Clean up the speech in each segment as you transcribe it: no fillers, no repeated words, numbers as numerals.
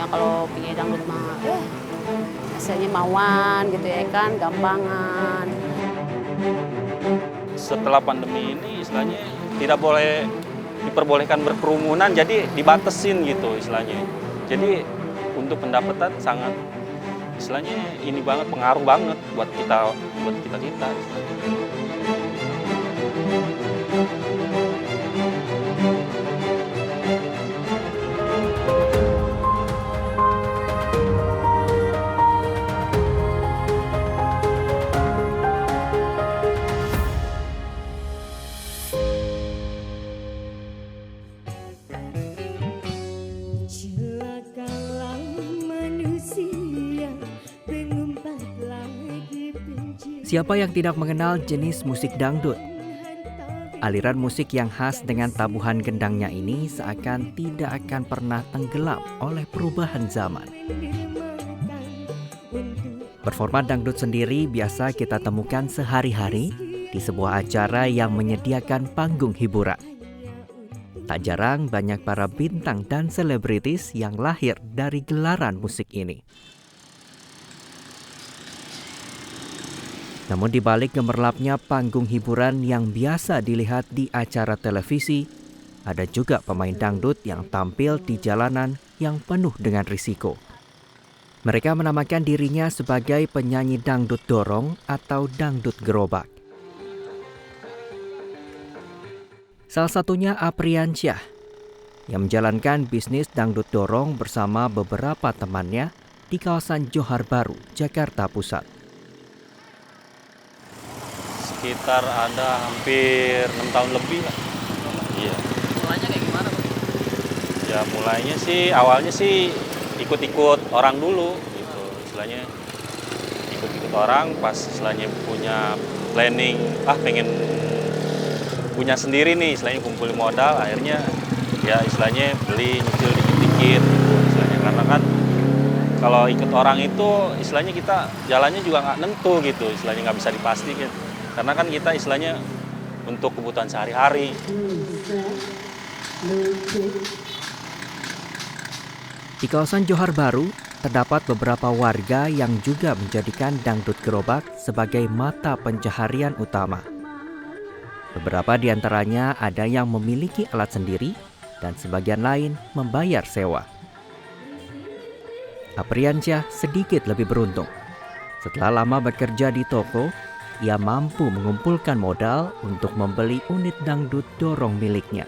kalau penyanyi dangdut mah hasilnya mauan gitu ya kan, gampangan. Setelah pandemi ini istilahnya tidak boleh diperbolehkan berkerumunan, jadi dibatesin gitu istilahnya. Jadi untuk pendapatan sangat istilahnya ini banget, pengaruh banget buat kita. Celakalah manusia mengumpat lagi benci. Siapa yang tidak mengenal jenis musik dangdut? Aliran musik yang khas dengan tabuhan gendangnya ini seakan tidak akan pernah tenggelam oleh perubahan zaman. Performa dangdut sendiri biasa kita temukan sehari-hari di sebuah acara yang menyediakan panggung hiburan. Tak jarang banyak para bintang dan selebritis yang lahir dari gelaran musik ini. Namun di balik gemerlapnya panggung hiburan yang biasa dilihat di acara televisi, ada juga pemain dangdut yang tampil di jalanan yang penuh dengan risiko. Mereka menamakan dirinya sebagai penyanyi dangdut dorong atau dangdut gerobak. Salah satunya Apriansyah yang menjalankan bisnis dangdut dorong bersama beberapa temannya di kawasan Johar Baru, Jakarta Pusat. Sekitar ada hampir 6 tahun lebih lah. Iya. Mulanya kayak gimana, Bang? Ya mulainya sih, awalnya sih ikut-ikut orang dulu gitu. Istilahnya ikut-ikut orang, pas istilahnya punya planning, pengen punya sendiri nih, istilahnya kumpulin modal, akhirnya ya istilahnya beli nyicil dikit-dikit gitu istilahnya. Karena kan kalau ikut orang itu istilahnya kita jalannya juga nggak nentu gitu, istilahnya nggak bisa dipastikan. Karena kan kita istilahnya untuk kebutuhan sehari-hari. Di kawasan Johar Baru, terdapat beberapa warga yang juga menjadikan dangdut gerobak sebagai mata pencaharian utama. Beberapa di antaranya ada yang memiliki alat sendiri dan sebagian lain membayar sewa. Apriansyah sedikit lebih beruntung. Setelah lama bekerja di toko, ia mampu mengumpulkan modal untuk membeli unit dangdut dorong miliknya.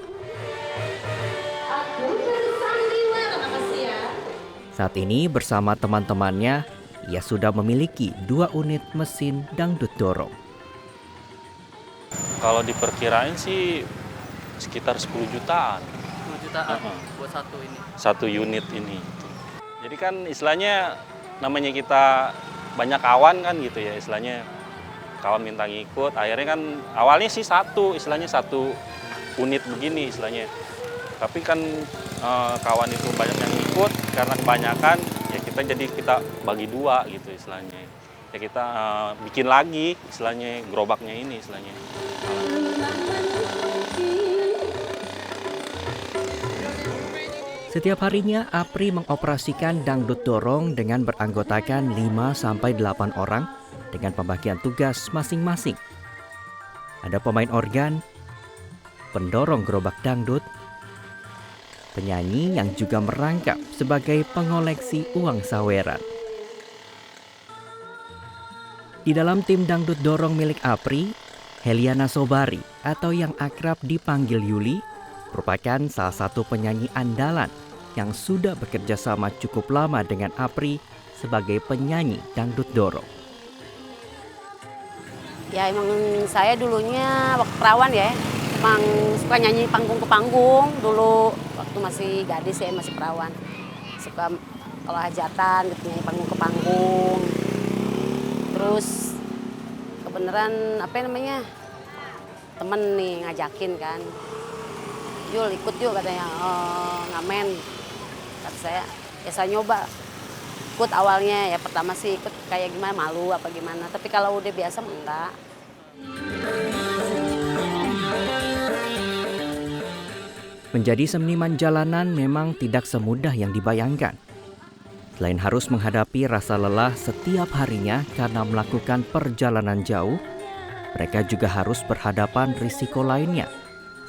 Saat ini bersama teman-temannya, ia sudah memiliki 2 unit mesin dangdut dorong. Kalau diperkirain sih sekitar 10 jutaan. 10 jutaan buat satu ini. Satu unit ini. Jadi kan istilahnya namanya kita banyak kawan kan gitu ya, istilahnya kawan minta ngikut, akhirnya kan awalnya sih istilahnya satu unit begini istilahnya. Tapi kan kawan itu banyak yang ikut, karena kebanyakan ya kita bagi 2 gitu istilahnya. Ya kita bikin lagi istilahnya gerobaknya ini istilahnya. Setiap harinya Apri mengoperasikan dangdut dorong dengan beranggotakan 5-8 orang dengan pembagian tugas masing-masing. Ada pemain organ, pendorong gerobak dangdut, penyanyi yang juga merangkap sebagai pengoleksi uang saweran. Di dalam tim dangdut dorong milik Apri, Heliana Sobari atau yang akrab dipanggil Yuli merupakan salah satu penyanyi andalan yang sudah bekerja sama cukup lama dengan Apri sebagai penyanyi dangdut dorong. Ya emang saya dulunya waktu perawan ya, emang suka nyanyi panggung ke panggung dulu waktu masih gadis ya, masih perawan. Suka kalau hajatan gitu nyanyi panggung ke panggung. Terus kebenaran temen nih ngajakin kan, Yul ikut yuk katanya, ngamen. Kata saya nyoba ikut awalnya ya, pertama sih ikut kayak gimana, malu apa gimana, tapi kalau udah biasa enggak. Menjadi seniman jalanan memang tidak semudah yang dibayangkan. Selain harus menghadapi rasa lelah setiap harinya karena melakukan perjalanan jauh, mereka juga harus berhadapan risiko lainnya,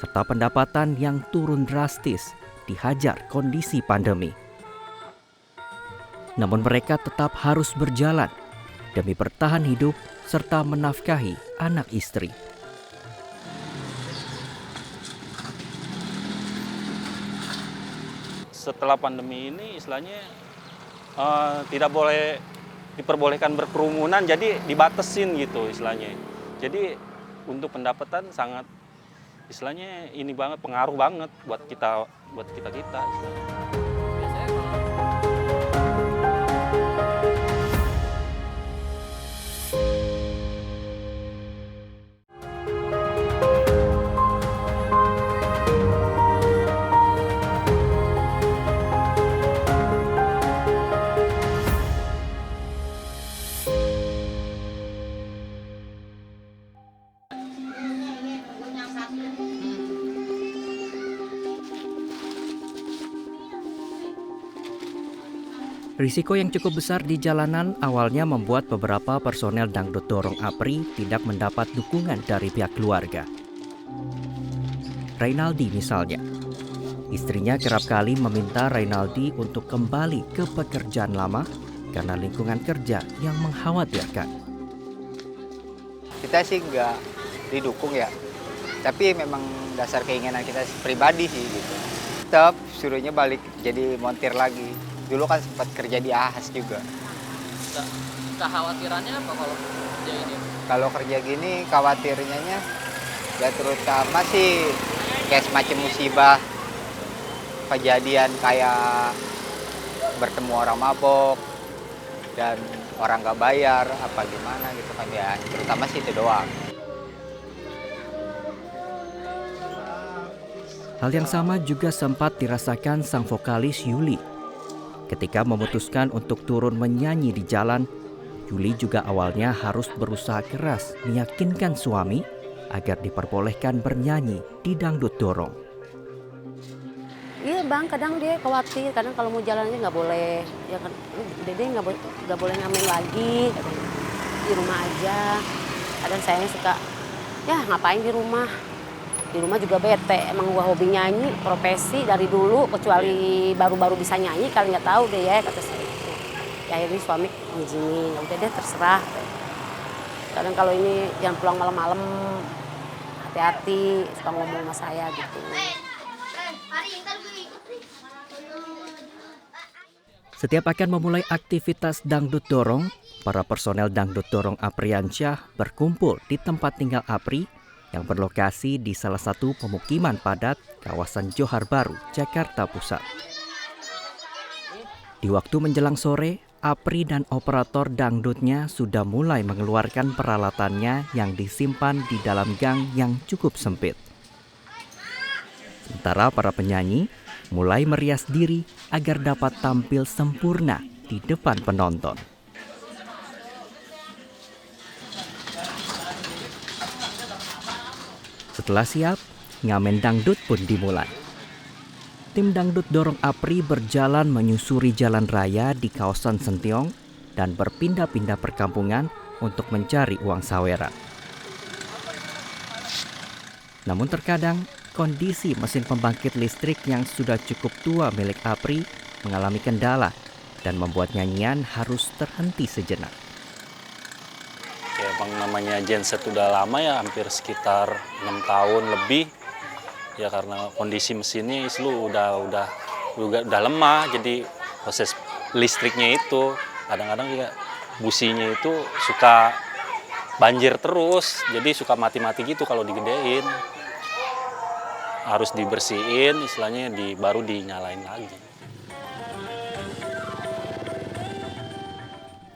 serta pendapatan yang turun drastis dihajar kondisi pandemi. Namun mereka tetap harus berjalan demi bertahan hidup serta menafkahi anak istri. Setelah pandemi ini istilahnya tidak boleh diperbolehkan berkerumunan, jadi dibatasin gitu istilahnya. Jadi untuk pendapatan sangat istilahnya ini banget, pengaruh banget buat kita istilahnya. Biasanya kalau Risiko yang cukup besar di jalanan awalnya membuat beberapa personel Dangdut Dorong APRI tidak mendapat dukungan dari pihak keluarga. Reynaldi misalnya. Istrinya kerap kali meminta Reynaldi untuk kembali ke pekerjaan lama karena lingkungan kerja yang mengkhawatirkan. Kita sih nggak didukung ya, tapi memang dasar keinginan kita pribadi sih gitu. Tetap suruhnya balik jadi montir lagi. Dulu kan sempat kerja di Ahas juga. kekhawatirannya apa kalau kerja ini? Kalau kerja gini khawatirnya ya terutama sih kayak semacam musibah, kejadian kayak bertemu orang mabok dan orang nggak bayar apa gimana gitu kan ya, terutama sih itu doang. Hal yang sama juga sempat dirasakan sang vokalis Yuli. Ketika memutuskan untuk turun menyanyi di jalan, Yuli juga awalnya harus berusaha keras meyakinkan suami agar diperbolehkan bernyanyi di Dangdut Dorong. Iya bang, kadang dia khawatir, kadang kalau mau jalannya nggak boleh, ya kan, Dede nggak boleh ngamen lagi, katanya. Di rumah aja. Kadang saya suka, ya ngapain di rumah juga bete, emang gua hobi nyanyi, profesi dari dulu, kecuali baru-baru bisa nyanyi, kali nggak tahu deh ya, kata saya gitu. Ya akhirnya suami ngizinin, udah deh terserah. Kadang kalau ini jangan pulang malam-malam, hati-hati, suka ngomong sama saya gitu. Setiap akan memulai aktivitas Dangdut Dorong, para personel Dangdut Dorong Apriansyah berkumpul di tempat tinggal APRI yang berlokasi di salah satu pemukiman padat kawasan Johar Baru, Jakarta Pusat. Di waktu menjelang sore, APRI dan operator dangdutnya sudah mulai mengeluarkan peralatannya yang disimpan di dalam gang yang cukup sempit. Sementara para penyanyi mulai merias diri agar dapat tampil sempurna di depan penonton. Setelah siap, ngamen dangdut pun dimulai. Tim Dangdut Dorong APRI berjalan menyusuri jalan raya di kawasan Sentiong dan berpindah-pindah perkampungan untuk mencari uang saweran. Namun terkadang, kondisi mesin pembangkit listrik yang sudah cukup tua milik APRI mengalami kendala dan membuat nyanyian harus terhenti sejenak. Ya, emang namanya genset udah lama ya, hampir sekitar 6 tahun lebih. Ya karena kondisi mesinnya udah lemah, jadi proses listriknya itu kadang-kadang juga businya itu suka banjir terus, jadi suka mati-mati gitu kalau digedein. Harus dibersihin, istilahnya baru dinyalain lagi.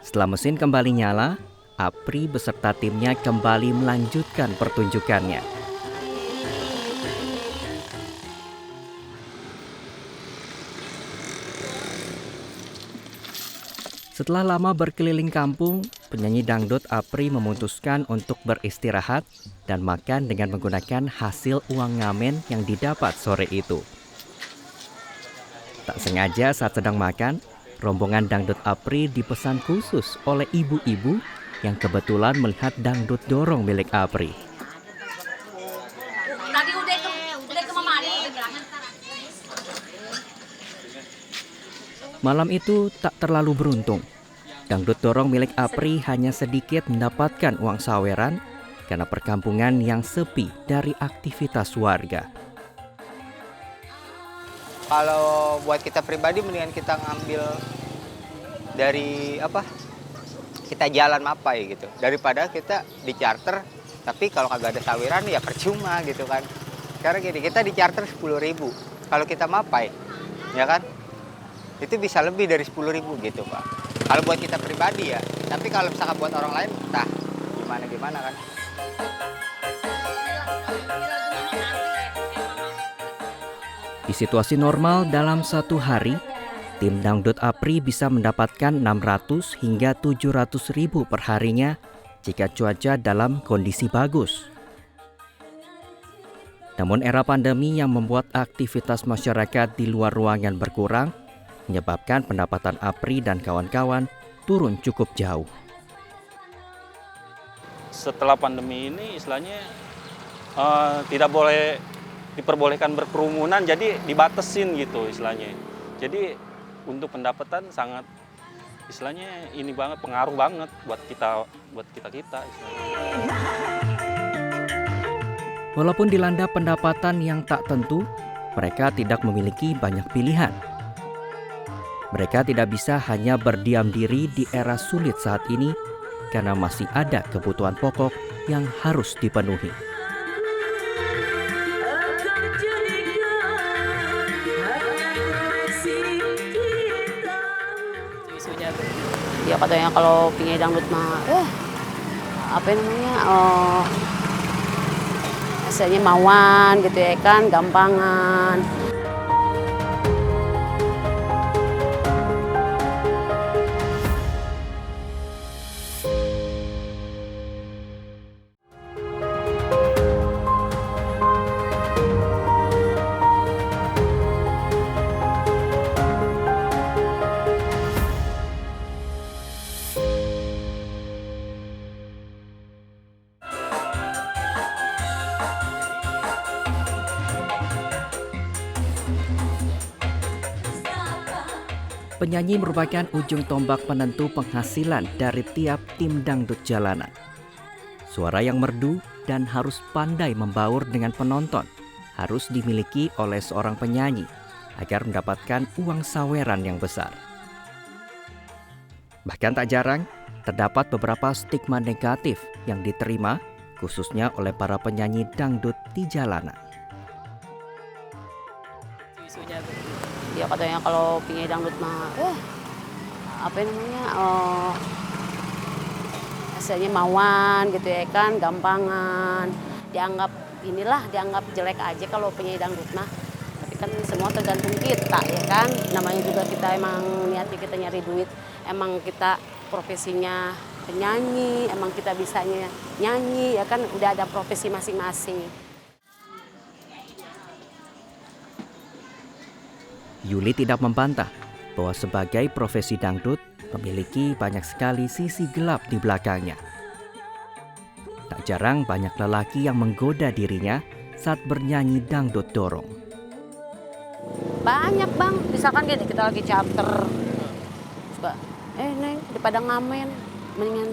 Setelah mesin kembali nyala, APRI beserta timnya kembali melanjutkan pertunjukannya. Setelah lama berkeliling kampung, penyanyi dangdut APRI memutuskan untuk beristirahat dan makan dengan menggunakan hasil uang ngamen yang didapat sore itu. Tak sengaja saat sedang makan, Rombongan dangdut APRI dipesan khusus oleh ibu-ibu yang kebetulan melihat dangdut dorong milik APRI. Malam itu tak terlalu beruntung. Dangdut dorong milik APRI hanya sedikit mendapatkan uang saweran karena perkampungan yang sepi dari aktivitas warga. Kalau buat kita pribadi mendingan kita ngambil dari kita jalan mapai gitu, daripada kita di charter tapi kalau kagak ada saweran ya percuma gitu kan. Karena gini, kita di charter 10.000, kalau kita mapai ya kan itu bisa lebih dari 10.000 gitu Pak, kalau buat kita pribadi ya. Tapi kalau misalkan buat orang lain entah gimana kan. Di situasi normal dalam satu hari, tim dangdut APRI bisa mendapatkan 600 hingga 700 ribu perharinya jika cuaca dalam kondisi bagus. Namun era pandemi yang membuat aktivitas masyarakat di luar ruangan berkurang, menyebabkan pendapatan APRI dan kawan-kawan turun cukup jauh. Setelah pandemi ini istilahnya tidak boleh diperbolehkan berkerumunan, jadi dibatasin gitu istilahnya. Jadi untuk pendapatan sangat istilahnya ini banget, pengaruh banget buat kita istilahnya. Walaupun dilanda pendapatan yang tak tentu, mereka tidak memiliki banyak pilihan. Mereka tidak bisa hanya berdiam diri di era sulit saat ini karena masih ada kebutuhan pokok yang harus dipenuhi. Isunya tuh. Ya katanya kalau penyanyi dangdut mah, hasilnya mauan gitu ya kan, gampangan. Penyanyi merupakan ujung tombak penentu penghasilan dari tiap tim dangdut jalanan. Suara yang merdu dan harus pandai membaur dengan penonton harus dimiliki oleh seorang penyanyi agar mendapatkan uang saweran yang besar. Bahkan tak jarang terdapat beberapa stigma negatif yang diterima khususnya oleh para penyanyi dangdut di jalanan. Isunya tuh. Ya katanya kalau penyanyi dangdut mah, hasilnya mauan gitu ya kan, gampangan. Dianggap jelek aja kalau penyanyi dangdut mah. Tapi kan semua tergantung kita ya kan. Namanya juga kita emang niatnya kita nyari duit. Emang kita profesinya penyanyi, emang kita bisanya nyanyi ya kan, udah ada profesi masing-masing. Yuli tidak membantah bahwa sebagai profesi dangdut memiliki banyak sekali sisi gelap di belakangnya. Tak jarang banyak lelaki yang menggoda dirinya saat bernyanyi dangdut dorong. Banyak bang, misalkan gini kita lagi charter, suka, neng daripada ngamen, mendingan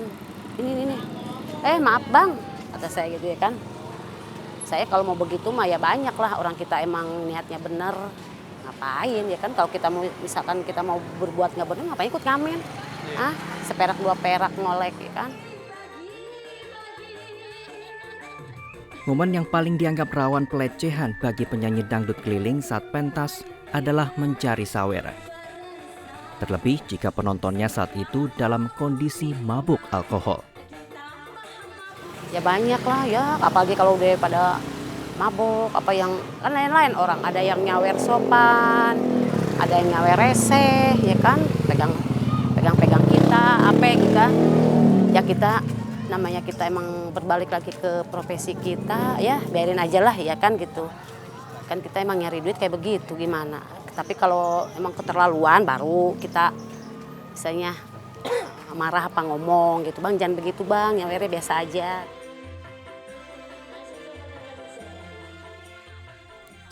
ini. Maaf bang, kata saya gitu ya kan. Saya kalau mau begitu mah ya banyak lah, orang kita emang niatnya bener. Ngapain ya kan, kalau kita mau misalkan kita mau berbuat nggak benar ngapain ikut ngamen, seperak dua perak ngolek ya kan. Momen yang paling dianggap rawan pelecehan bagi penyanyi dangdut keliling saat pentas adalah mencari saweran. Terlebih jika penontonnya saat itu dalam kondisi mabuk alkohol. Ya banyak lah ya, apalagi kalau udah pada mabuk, apa yang kan lain-lain orang, ada yang nyawer sopan, ada yang nyawer reseh ya kan, pegang kita apa gitu kan. Ya kita namanya kita emang berbalik lagi ke profesi kita ya, biarin aja lah ya kan gitu. Kan kita emang nyari duit kayak begitu, gimana Tapi kalau emang keterlaluan baru kita misalnya marah apa ngomong gitu, Bang jangan begitu Bang, yang were biasa aja.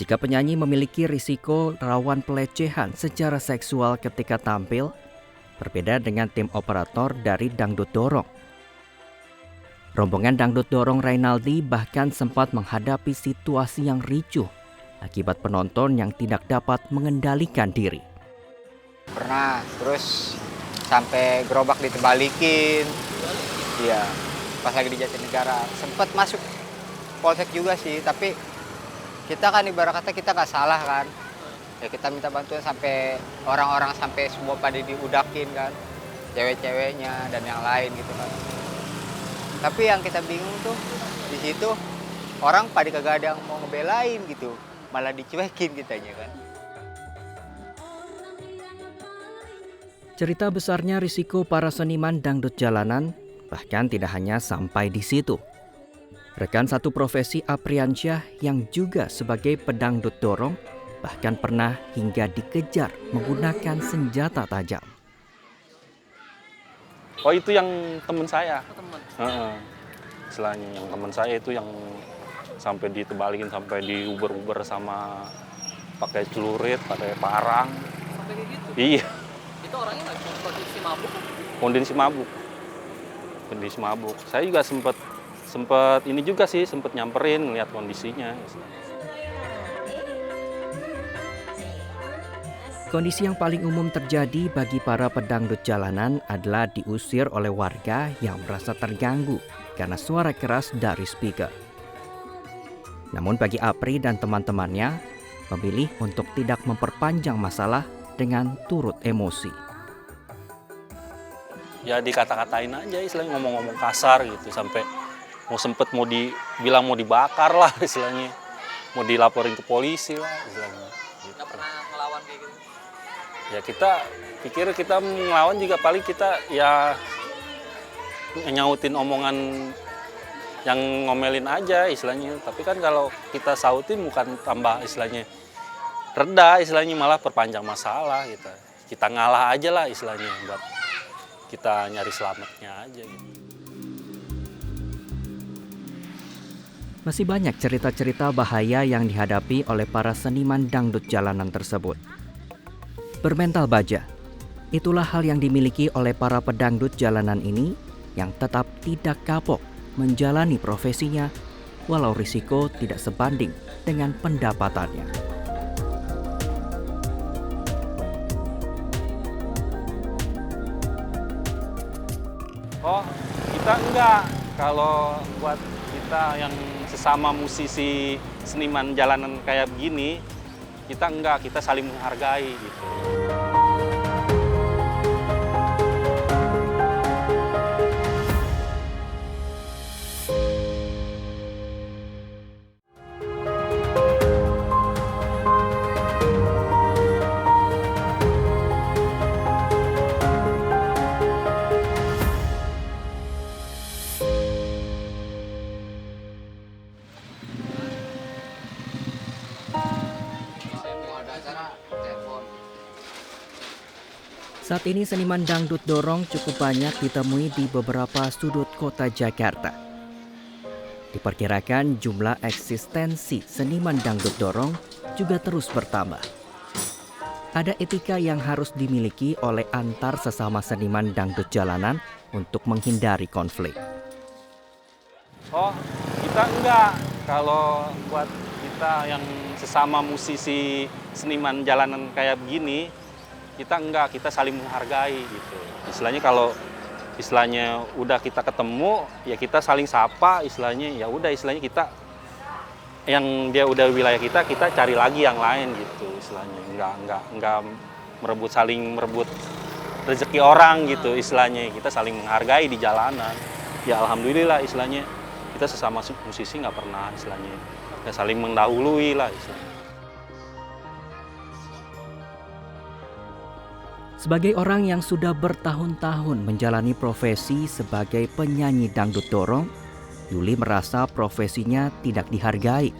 Jika penyanyi memiliki risiko rawan pelecehan secara seksual ketika tampil, berbeda dengan tim operator dari Dangdut Dorong. Rombongan Dangdut Dorong Rainaldi bahkan sempat menghadapi situasi yang ricuh akibat penonton yang tidak dapat mengendalikan diri. Pernah, terus sampai gerobak ditebalikin. Iya, pas lagi di Jatinegara. Sempat masuk polsek juga sih, tapi kita kan ibarat kata kita nggak salah kan. Ya kita minta bantuan sampai orang-orang sampai semua pada diudakin kan. Cewek-ceweknya dan yang lain gitu kan. Tapi yang kita bingung tuh di situ orang pada kagak ada yang mau ngebelain gitu. Malah dicuekin kitanya kan. Cerita besarnya risiko para seniman dangdut jalanan bahkan tidak hanya sampai di situ. Rekan satu profesi Apriansyah yang juga sebagai pedangdut dorong bahkan pernah hingga dikejar menggunakan senjata tajam. Oh itu yang teman saya. Teman. Istilahnya yang teman saya itu yang sampai ditebalikin, sampai diuber-uber sama pakai celurit, pakai parang. Sampai kayak gitu. Iya, Itu orangnya nggak cuma kondisi mabuk kan? kondisi mabuk. Saya juga sempat ini juga sih, sempat nyamperin lihat kondisinya. Kondisi yang paling umum terjadi bagi para pedangdut jalanan adalah diusir oleh warga yang merasa terganggu karena suara keras dari speaker. Namun bagi Apri dan teman-temannya, memilih untuk tidak memperpanjang masalah dengan turut emosi. Ya dikata-katain aja, istilahnya ngomong-ngomong kasar gitu, sampai mau dibilang mau dibakar lah istilahnya, mau dilaporin ke polisi lah istilahnya. Gitu. Nggak pernah ngelawan kayak gitu. Ya kita pikir kita ngelawan juga paling kita ya nyautin omongan yang ngomelin aja istilahnya. Tapi kan kalau kita sautin bukan tambah istilahnya reda, istilahnya malah perpanjang masalah gitu. Kita ngalah aja lah istilahnya buat kita nyari selamatnya aja gitu. Masih banyak cerita-cerita bahaya yang dihadapi oleh para seniman dangdut jalanan tersebut. Bermental baja, itulah hal yang dimiliki oleh para pedangdut jalanan ini yang tetap tidak kapok menjalani profesinya walau risiko tidak sebanding dengan pendapatannya. Oh, kita enggak. Kalau buat kita yang sesama musisi seniman jalanan kayak begini, kita enggak, kita saling menghargai gitu. Saat ini seniman dangdut dorong cukup banyak ditemui di beberapa sudut kota Jakarta. Diperkirakan jumlah eksistensi seniman dangdut dorong juga terus bertambah. Ada etika yang harus dimiliki oleh antar sesama seniman dangdut jalanan untuk menghindari konflik. Oh, kita enggak. Kalau buat kita yang sesama musisi seniman jalanan kayak begini, kita enggak, kita saling menghargai gitu. Istilahnya kalau istilahnya udah kita ketemu, ya kita saling sapa, istilahnya ya udah istilahnya kita yang dia udah wilayah kita cari lagi yang lain gitu istilahnya. Enggak saling merebut rezeki orang gitu istilahnya. Kita saling menghargai di jalanan. Ya alhamdulillah istilahnya kita sesama musisi nggak pernah istilahnya ya saling mendahului lah istilahnya. Sebagai orang yang sudah bertahun-tahun menjalani profesi sebagai penyanyi dangdut dorong, Yuli merasa profesinya tidak dihargai.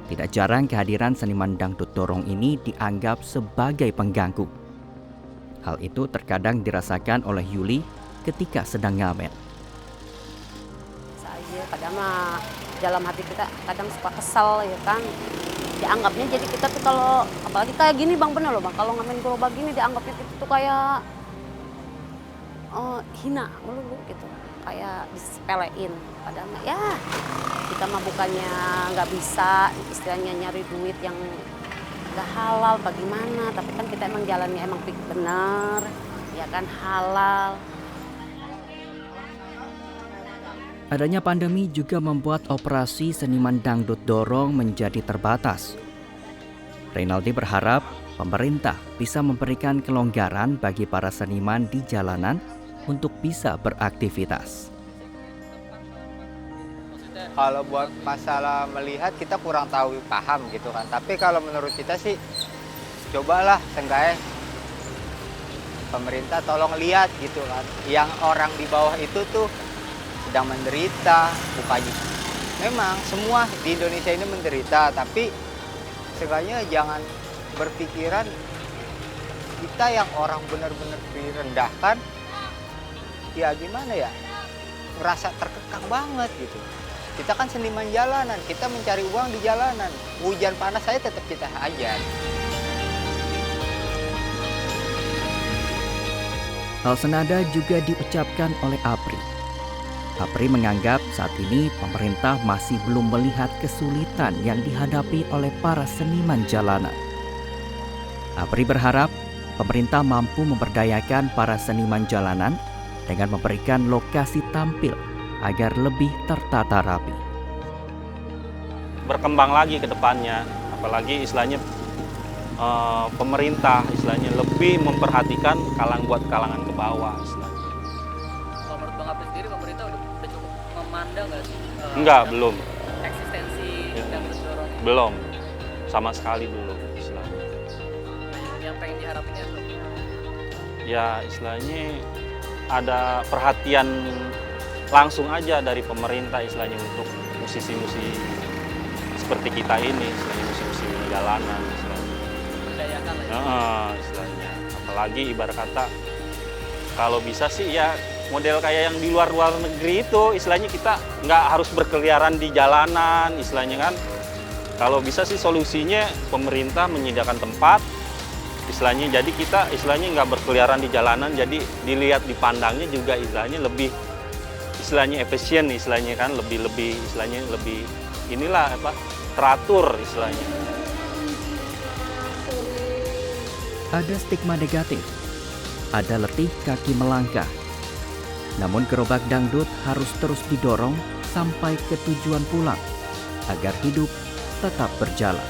Tidak jarang kehadiran seniman dangdut dorong ini dianggap sebagai pengganggu. Hal itu terkadang dirasakan oleh Yuli ketika sedang ngamen. Saja kadang mah dalam hati kita kadang suka kesal ya kan. Dianggapnya jadi kita tuh kalau apalagi kayak gini Bang, bener loh Bang, kalau ngamen gerobak gini dianggapnya kita tuh kayak hina melulu gitu, kayak disepelein. Padahal mah ya kita mah bukannya nggak bisa istilahnya nyari duit yang nggak halal bagaimana, tapi kan kita emang jalannya emang bener ya kan, halal. Adanya pandemi juga membuat operasi seniman dangdut dorong menjadi terbatas. Reynaldi berharap pemerintah bisa memberikan kelonggaran bagi para seniman di jalanan untuk bisa beraktivitas. Kalau buat masalah melihat kita kurang tahu paham gitu kan. Tapi kalau menurut kita sih cobalah seenggaknya pemerintah tolong lihat gitu kan. Yang orang di bawah itu tuh sedang menderita, bukannya. Memang semua di Indonesia ini menderita, tapi seenggaknya jangan berpikiran kita yang orang benar-benar direndahkan, ya gimana ya, ngerasa terkekang banget gitu. Kita kan seniman jalanan, kita mencari uang di jalanan. Hujan panas saya tetap kita hajar. Hal senada juga diucapkan oleh Apri. Apri menganggap saat ini pemerintah masih belum melihat kesulitan yang dihadapi oleh para seniman jalanan. Apri berharap pemerintah mampu memberdayakan para seniman jalanan dengan memberikan lokasi tampil agar lebih tertata rapi. Berkembang lagi ke depannya, apalagi istilahnya pemerintah istilahnya lebih memperhatikan kalangan ke bawah istilahnya. Kalau menurut Bang Apri sendiri, pemerintah udah cukup memandang nggak sih? Enggak, belum. Eksistensi dangdut dorong ini? Belum. Sama sekali belum istilahnya. Yang pengen diharapinnya tuh? Ya istilahnya ada perhatian langsung aja dari pemerintah istilahnya untuk musisi-musisi seperti kita ini, istilahnya musisi jalanan istilahnya. Berdayakan lah ya. Istilahnya. Apalagi ibarat kata kalau bisa sih ya model kayak yang di luar negeri itu, istilahnya kita nggak harus berkeliaran di jalanan istilahnya kan. Kalau bisa sih solusinya pemerintah menyediakan tempat istilahnya, jadi kita istilahnya nggak berkeliaran di jalanan, jadi dilihat dipandangnya juga istilahnya lebih istilahnya efisien istilahnya kan, lebih istilahnya lebih inilah apa, teratur istilahnya. Ada stigma negatif, ada letih kaki melangkah. Namun gerobak dangdut harus terus didorong sampai ke tujuan pulang agar hidup tetap berjalan.